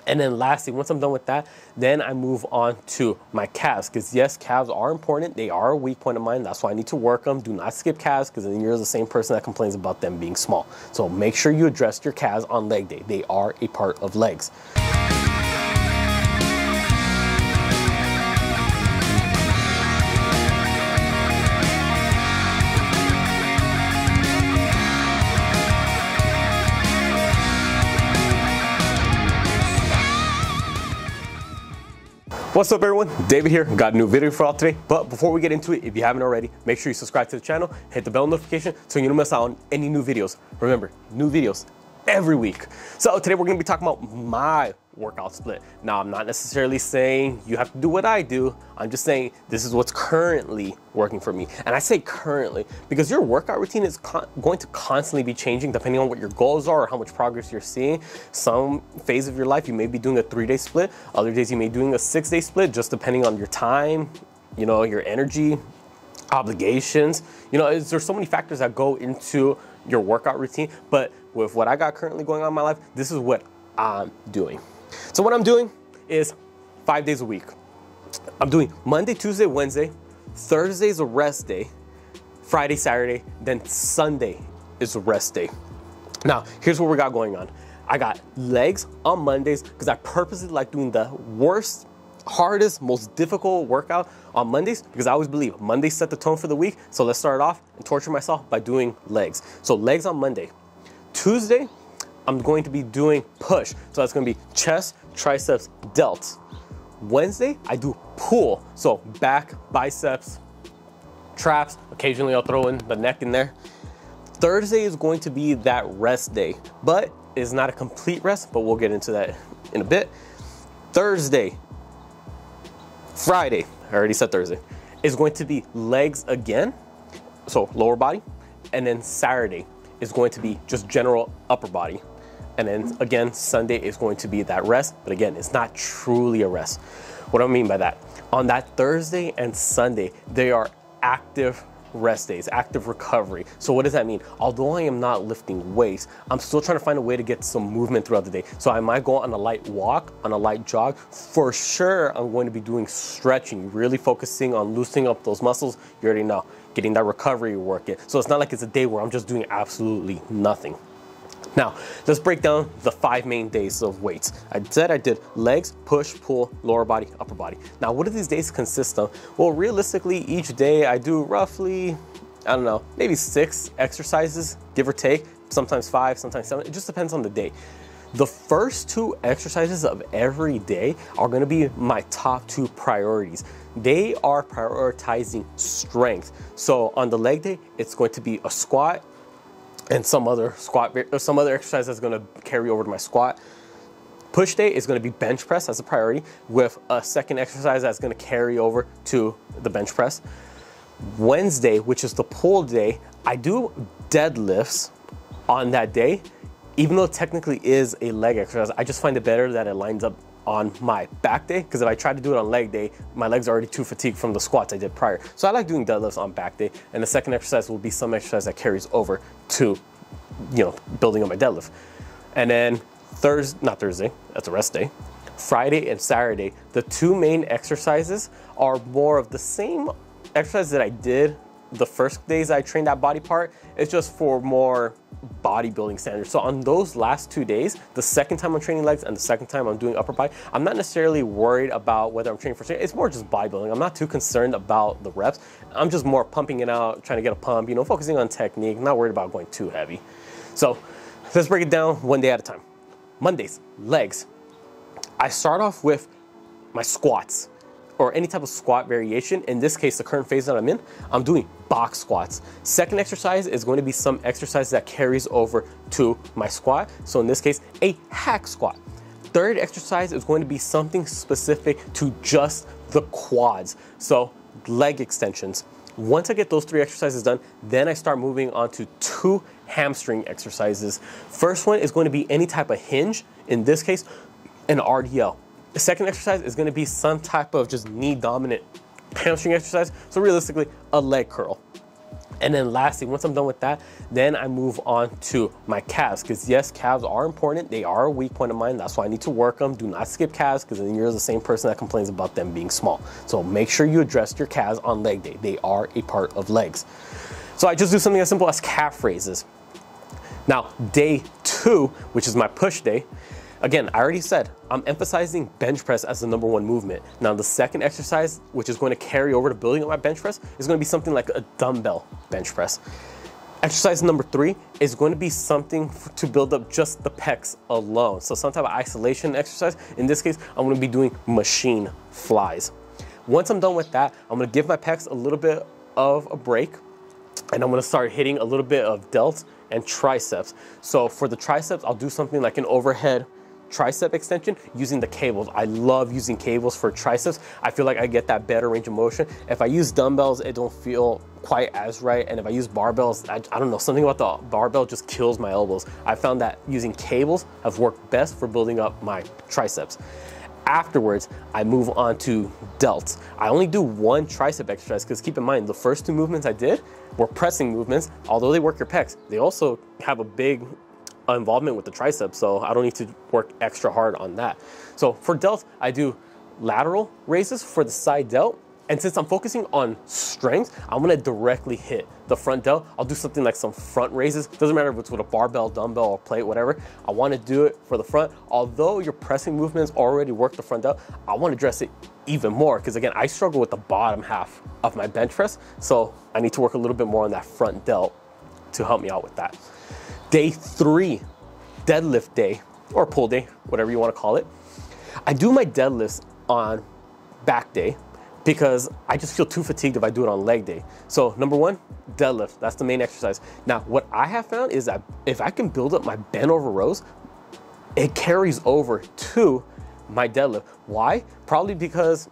And then lastly, once I'm done with that, then I move on to my calves. Because yes, calves are important. They are a weak point of mine. That's why I need to work them. Do not skip calves, because then you're the same person that complains about them being small. So make sure you address your calves on leg day. They are a part of legs. What's up everyone, David here. Got a new video for y'all today, but before we get into it, if you haven't already, make sure you subscribe to the channel, hit the bell notification so you don't miss out on any new videos. Remember, new videos every week. So today we're gonna be talking about my workout split. Now, I'm not necessarily saying you have to do what I do. I'm just saying this is what's currently working for me. And I say currently because your workout routine is going to constantly be changing depending on what your goals are or how much progress you're seeing. Some phase of your life, you may be doing a 3-day split. Other days you may be doing a 6-day split, just depending on your time, you know, your energy, obligations. You know, there's so many factors that go into your workout routine. But with what I got currently going on in my life, this is what I'm doing. So what I'm doing is 5 days a week. I'm doing Monday, Tuesday, Wednesday. Thursday is a rest day. Friday, Saturday, then Sunday is a rest day. Now, here's what we got going on. I got legs on Mondays because I purposely like doing the worst, hardest, most difficult workout on Mondays because I always believe Mondays set the tone for the week. So let's start off and torture myself by doing legs. So legs on Monday. Tuesday, I'm going to be doing push. So that's going to be chest, triceps, delts. Wednesday, I do pull. So back, biceps, traps. Occasionally I'll throw in the neck in there. Thursday is going to be that rest day, but it's not a complete rest, but we'll get into that in a bit. Thursday, Friday, I already said Thursday, is going to be legs again. So lower body. And then Saturday is going to be just general upper body. And then again, Sunday is going to be that rest, but again, it's not truly a rest. What do I mean by that? On that Thursday and Sunday, they are active rest days, active recovery. So what does that mean? Although I am not lifting weights, I'm still trying to find a way to get some movement throughout the day. So I might go on a light walk, on a light jog. For sure, I'm going to be doing stretching, really focusing on loosening up those muscles. You already know, getting that recovery work in. So it's not like it's a day where I'm just doing absolutely nothing. Now, let's break down the 5 main days of weights. I said I did legs, push, pull, lower body, upper body. Now, what do these days consist of? Well, realistically, each day I do roughly, I don't know, maybe 6 exercises, give or take, sometimes 5, sometimes 7. It just depends on the day. The first 2 exercises of every day are gonna be my top 2 priorities. They are prioritizing strength. So on the leg day, it's going to be a squat, and some other exercise that's going to carry over to my squat. Push day is going to be bench press as a priority, with a second exercise that's going to carry over to the bench press. Wednesday, which is the pull day, I do deadlifts on that day, even though it technically is a leg exercise. I just find it better that it lines up on my back day, because if I try to do it on leg day, my legs are already too fatigued from the squats I did prior. So I like doing deadlifts on back day, and the second exercise will be some exercise that carries over to, you know, building on my deadlift. And then not Thursday, that's a rest day. Friday and Saturday, the 2 main exercises are more of the same exercise that I did the first days I trained that body part. It's just for more bodybuilding standards. So on those last 2 days, the second time I'm training legs and the second time I'm doing upper body, I'm not necessarily worried about whether I'm training for strength. It's more just bodybuilding. I'm not too concerned about the reps. I'm just more pumping it out, trying to get a pump, you know, focusing on technique, not worried about going too heavy. So let's break it down one day at a time. Mondays, legs. I start off with my squats, or any type of squat variation. In this case, the current phase that I'm in, I'm doing box squats. Second exercise is going to be some exercise that carries over to my squat. So in this case, a hack squat. Third exercise is going to be something specific to just the quads. So leg extensions. Once I get those 3 exercises done, then I start moving on to 2 hamstring exercises. First one is going to be any type of hinge. In this case, an RDL. The second exercise is going to be some type of just knee dominant hamstring exercise. So realistically, a leg curl. And then lastly, once I'm done with that, then I move on to my calves, because yes, calves are important. They are a weak point of mine. That's why I need to work them. Do not skip calves, because then you're the same person that complains about them being small. So make sure you address your calves on leg day. They are a part of legs. So I just do something as simple as calf raises. Now, day 2, which is my push day, again, I already said, I'm emphasizing bench press as the #1 movement. Now, the second exercise, which is going to carry over to building up my bench press, is going to be something like a dumbbell bench press. Exercise number 3 is going to be something to build up just the pecs alone. So some type of isolation exercise. In this case, I'm going to be doing machine flies. Once I'm done with that, I'm going to give my pecs a little bit of a break, and I'm going to start hitting a little bit of delts and triceps. So for the triceps, I'll do something like an overhead tricep extension using the cables. I love using cables for triceps. I feel like I get that better range of motion. If I use dumbbells, it don't feel quite as right. And if I use barbells, I don't know, something about the barbell just kills my elbows. I found that using cables have worked best for building up my triceps. Afterwards, I move on to delts. I only do one tricep exercise, because keep in mind, the first 2 movements I did were pressing movements. Although they work your pecs, they also have a big involvement with the triceps, so I don't need to work extra hard on that. So for delts, I do lateral raises for the side delt, and since I'm focusing on strength, I'm gonna directly hit the front delt. I'll do something like some front raises. Doesn't matter if it's with a barbell, dumbbell, or plate, whatever. I wanna do it for the front. Although your pressing movements already work the front delt, I wanna address it even more, because again, I struggle with the bottom half of my bench press, so I need to work a little bit more on that front delt to help me out with that. Day 3, deadlift day, or pull day, whatever you want to call it. I do my deadlifts on back day, because I just feel too fatigued if I do it on leg day. So #1, deadlift, that's the main exercise. Now, what I have found is that if I can build up my bent over rows, it carries over to my deadlift. Why? Probably because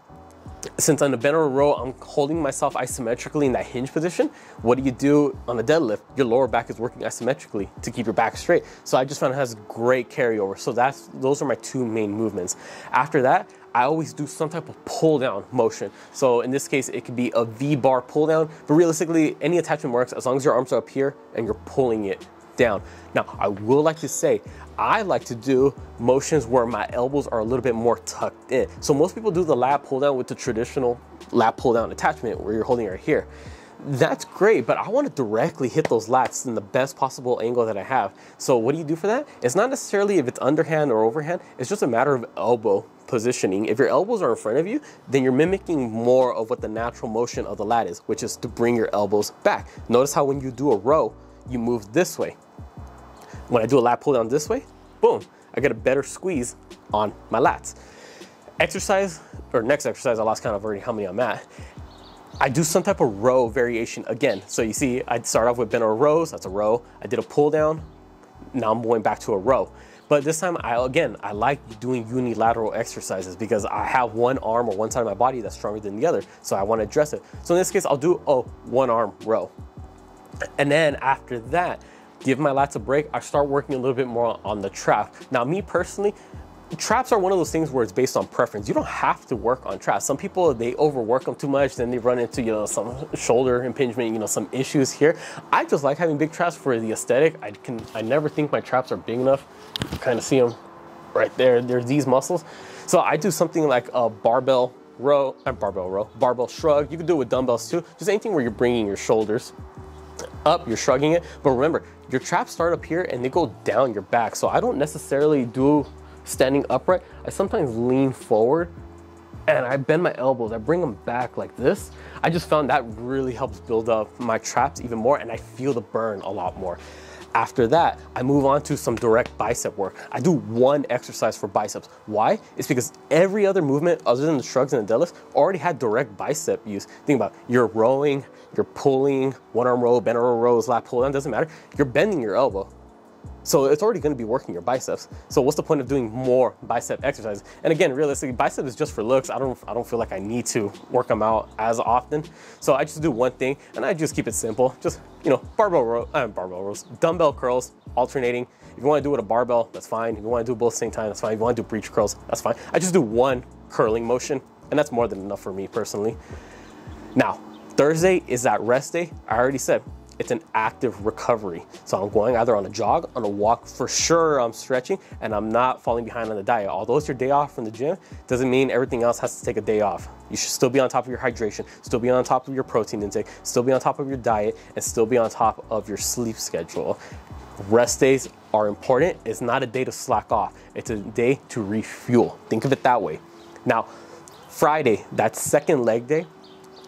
since on the bent over row, I'm holding myself isometrically in that hinge position. What do you do on a deadlift? Your lower back is working isometrically to keep your back straight. So I just found it has great carryover. So those are my 2 main movements. After that, I always do some type of pull down motion. So in this case, it could be a V-bar pull down, but realistically, any attachment works as long as your arms are up here and you're pulling it down. Now, I will like to say, I like to do motions where my elbows are a little bit more tucked in. So most people do the lat pull down with the traditional lat pull down attachment where you're holding it right here. That's great, but I want to directly hit those lats in the best possible angle that I have. So what do you do for that? It's not necessarily if it's underhand or overhand, it's just a matter of elbow positioning. If your elbows are in front of you, then you're mimicking more of what the natural motion of the lat is, which is to bring your elbows back. Notice how when you do a row, you move this way. When I do a lat pull down this way, boom, I get a better squeeze on my lats. Exercise, or next exercise, I lost count of already how many I'm at. I do some type of row variation again. So you see, I start off with bent over rows, that's a row. I did a pull down, now I'm going back to a row. But this time, I like doing unilateral exercises because I have one arm or one side of my body that's stronger than the other. So I want to address it. So in this case, I'll do a 1 arm row. And then after that, give my lats a break, I start working a little bit more on the trap. Now, me personally, traps are one of those things where it's based on preference. You don't have to work on traps. Some people, they overwork them too much, then they run into, some shoulder impingement, some issues here. I just like having big traps for the aesthetic. I never think my traps are big enough. You kind of see them right there. There's these muscles. So I do something like a barbell shrug. You can do it with dumbbells too. Just anything where you're bringing your shoulders up, you're shrugging it. But remember, your traps start up here and they go down your back. So I don't necessarily do standing upright. I sometimes lean forward and I bend my elbows. I bring them back like this. I just found that really helps build up my traps even more, and I feel the burn a lot more. After that, I move on to some direct bicep work. I do one exercise for biceps. Why? It's because every other movement other than the shrugs and the deadlifts already had direct bicep use. Think about it. You're rowing, you're pulling, 1 arm row, bent over rows, lat pull down, doesn't matter. You're bending your elbow. So it's already going to be working your biceps. So what's the point of doing more bicep exercises? And again, realistically, bicep is just for looks. I don't feel like I need to work them out as often. So I just do one thing, and I just keep it simple. Just barbell rows, dumbbell curls, alternating. If you want to do it with a barbell, that's fine. If you want to do both at the same time, that's fine. If you want to do breech curls, that's fine. I just do one curling motion, and that's more than enough for me personally. Now, Thursday is that rest day. I already said it's an active recovery. So I'm going either on a jog, on a walk, for sure I'm stretching, and I'm not falling behind on the diet. Although it's your day off from the gym, doesn't mean everything else has to take a day off. You should still be on top of your hydration, still be on top of your protein intake, still be on top of your diet, and still be on top of your sleep schedule. Rest days are important. It's not a day to slack off. It's a day to refuel. Think of it that way. Now, Friday, that second leg day,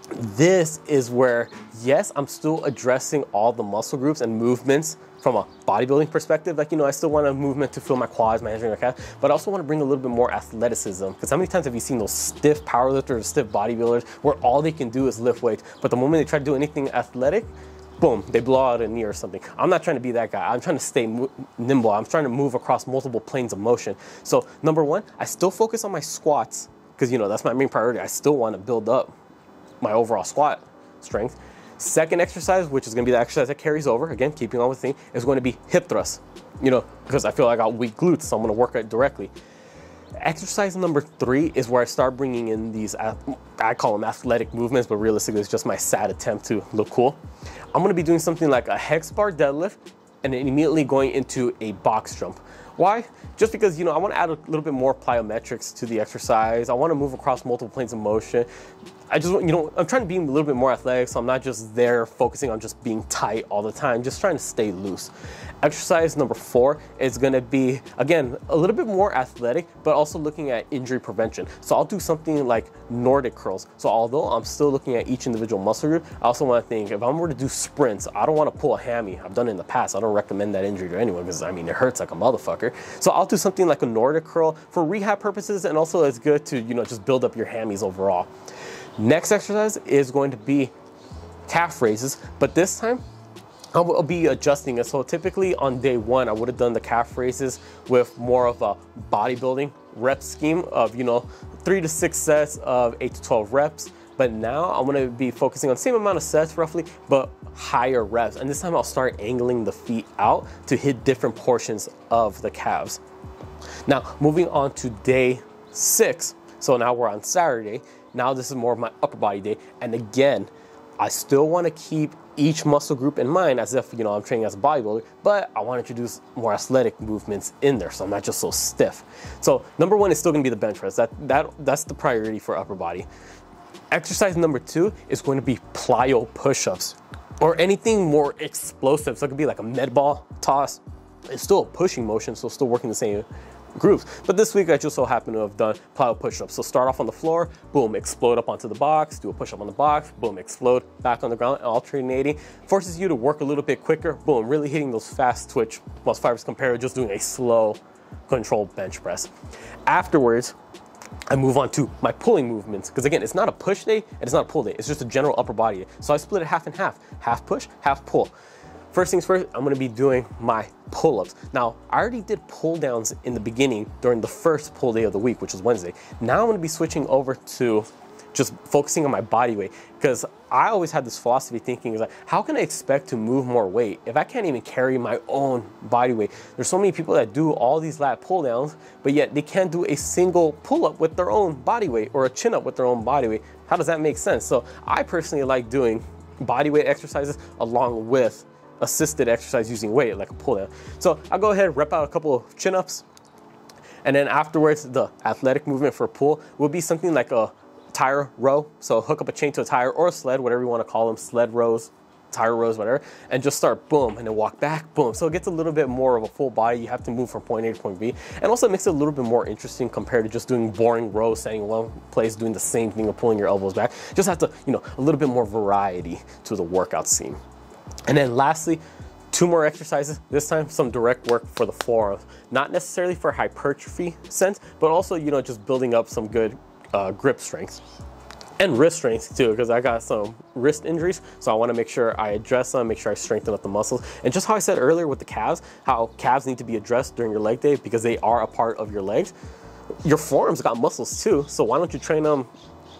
this is where, yes, I'm still addressing all the muscle groups and movements from a bodybuilding perspective. Like, I still want a movement to feel my quads, my hamstring, my calf, but I also want to bring a little bit more athleticism. Because how many times have you seen those stiff powerlifters, stiff bodybuilders, where all they can do is lift weights, but the moment they try to do anything athletic, boom, they blow out a knee or something. I'm not trying to be that guy. I'm trying to stay nimble. I'm trying to move across multiple planes of motion. So number one, I still focus on my squats because, that's my main priority. I still want to build up my overall squat strength. Second exercise, which is going to be the exercise that carries over, again, keeping on with the theme, is going to be hip thrusts, because I feel like I got weak glutes, so I'm going to work it directly. Exercise number 3 is where I start bringing in these, I call them athletic movements, but realistically, it's just my sad attempt to look cool. I'm going to be doing something like a hex bar deadlift and then immediately going into a box jump. Why? Just because, I want to add a little bit more plyometrics to the exercise. I want to move across multiple planes of motion. I just, I'm trying to be a little bit more athletic, so I'm not just there focusing on just being tight all the time, just trying to stay loose. Exercise number 4 is going to be, again, a little bit more athletic, but also looking at injury prevention. So I'll do something like Nordic curls. So although I'm still looking at each individual muscle group, I also want to think, if I'm were to do sprints, I don't want to pull a hammy. I've done it in the past. I don't recommend that injury to anyone because, it hurts like a motherfucker. So I'll do something like a Nordic curl for rehab purposes, and also it's good to, just build up your hammies overall. Next exercise is going to be calf raises, but this time I'll be adjusting it. So typically on day 1, I would have done the calf raises with more of a bodybuilding rep scheme of, 3 to 6 sets of 8 to 12 reps. But now I'm going to be focusing on the same amount of sets roughly, but higher reps. And this time I'll start angling the feet out to hit different portions of the calves. Now, moving on to day 6. So now we're on Saturday. Now this is more of my upper body day. And again, I still want to keep each muscle group in mind as if, I'm training as a bodybuilder, but I want to introduce more athletic movements in there so I'm not just so stiff. So number 1 is still going to be the bench press. That's the priority for upper body. Exercise number 2 is going to be plyo push-ups or anything more explosive. So it could be like a med ball toss. It's still a pushing motion, so still working the same groups. But this week I just so happen to have done plyo push-ups. So start off on the floor, boom, explode up onto the box, do a push-up on the box, boom, explode back on the ground, alternating. Forces you to work a little bit quicker, boom, really hitting those fast twitch muscle fibers compared to just doing a slow controlled bench press. Afterwards, I move on to my pulling movements, because again, it's not a push day and it's not a pull day, it's just a general upper body day. So I split it half and half push, half pull. First things first, I'm gonna be doing my pull-ups. Now, I already did pull-downs in the beginning during the first pull day of the week, which was Wednesday. Now I'm gonna be switching over to just focusing on my body weight, because I always had this philosophy thinking is like, how can I expect to move more weight if I can't even carry my own body weight? There's so many people that do all these lat pull downs, but yet they can't do a single pull up with their own body weight or a chin up with their own body weight. How does that make sense? So I personally like doing body weight exercises along with assisted exercise using weight, like a pull down. So I'll go ahead, rep out a couple of chin ups, and then afterwards, the athletic movement for pull will be something like a tire row. So hook up a chain to a tire or a sled, whatever you want to call them, sled rows, tire rows, whatever, and just start boom, and then walk back, boom. So it gets a little bit more of a full body. You have to move from point A to point B, and also it makes it a little bit more interesting compared to just doing boring rows, standing in one place, doing the same thing and pulling your elbows back. Just have to, a little bit more variety to the workout scene. And then lastly, 2 more exercises, this time some direct work for the forearms. Not necessarily for hypertrophy sense, but also, just building up some good grip strength. And wrist strength too, because I got some wrist injuries, so I want to make sure I address them, make sure I strengthen up the muscles. And just how I said earlier with the calves, how calves need to be addressed during your leg day because they are a part of your legs. Your forearms got muscles too, so why don't you train them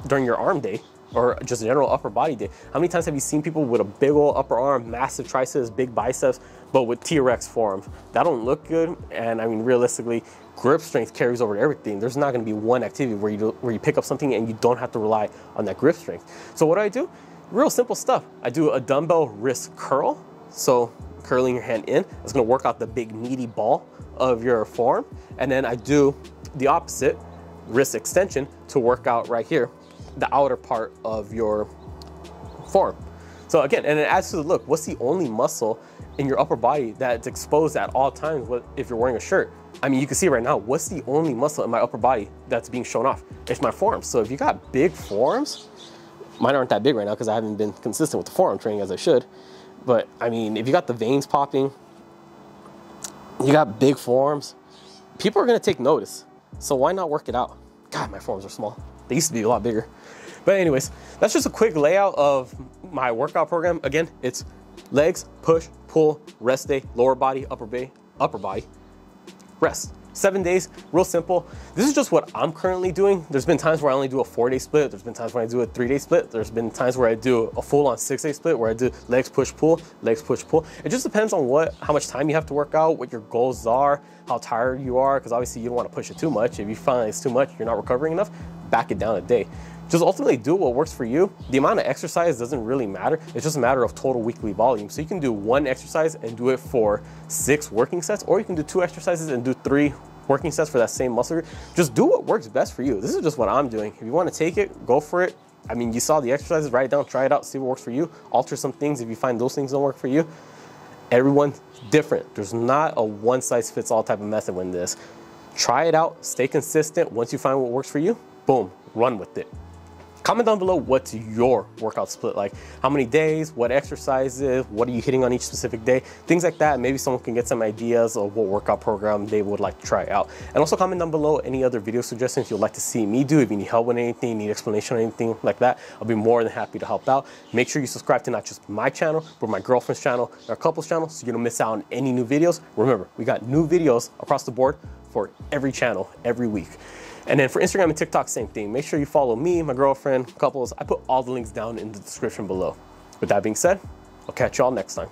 during your arm day? Or just general upper body day. How many times have you seen people with a big old upper arm, massive triceps, big biceps, but with T-Rex forearms? That don't look good, and realistically, grip strength carries over to everything. There's not gonna be one activity where you pick up something and you don't have to rely on that grip strength. So what do? real simple stuff. I do a dumbbell wrist curl. So curling your hand in, it's gonna work out the big meaty ball of your forearm. And then I do the opposite, wrist extension, to work out right here, the outer part of your forearm. So again, and it adds to the look. What's the only muscle in your upper body that's exposed at all times if you're wearing a shirt? I mean, you can see right now, what's the only muscle in my upper body that's being shown off? It's my forearms. So if you got big forearms, mine aren't that big right now because I haven't been consistent with the forearm training as I should. But I mean, if you got the veins popping, you got big forearms, people are gonna take notice. So why not work it out? God, my forearms are small. They used to be a lot bigger. But anyways, that's just a quick layout of my workout program. Again, it's legs, push, pull, rest day, lower body, upper body, rest. 7 days, real simple. This is just what I'm currently doing. There's been times where I only do a 4-day split. There's been times where I do a 3-day split. There's been times where I do a full-on 6-day split where I do legs, push, pull, legs, push, pull. It just depends on how much time you have to work out, what your goals are, how tired you are, because obviously you don't want to push it too much. If you find it's too much, you're not recovering enough, back it down a day. Just ultimately do what works for you. The amount of exercise doesn't really matter. It's just a matter of total weekly volume. So you can do 1 exercise and do it for 6 working sets, or you can do 2 exercises and do 3 working sets for that same muscle group. Just do what works best for you. This is just what I'm doing. If you want to take it, go for it. I mean, you saw the exercises, write it down, try it out, see what works for you. Alter some things if you find those things don't work for you. Everyone's different. There's not a one-size-fits-all type of method in this. Try it out, stay consistent. Once you find what works for you, boom, run with it. Comment down below what's your workout split like. How many days, what exercises, what are you hitting on each specific day? Things like that. Maybe someone can get some ideas of what workout program they would like to try out. And also comment down below any other video suggestions you'd like to see me do. If you need help with anything, need explanation or anything like that, I'll be more than happy to help out. Make sure you subscribe to not just my channel, but my girlfriend's channel, our couple's channel, so you don't miss out on any new videos. Remember, we got new videos across the board for every channel, every week. And then for Instagram and TikTok, same thing. Make sure you follow me, my girlfriend, couples. I put all the links down in the description below. With that being said, I'll catch y'all next time.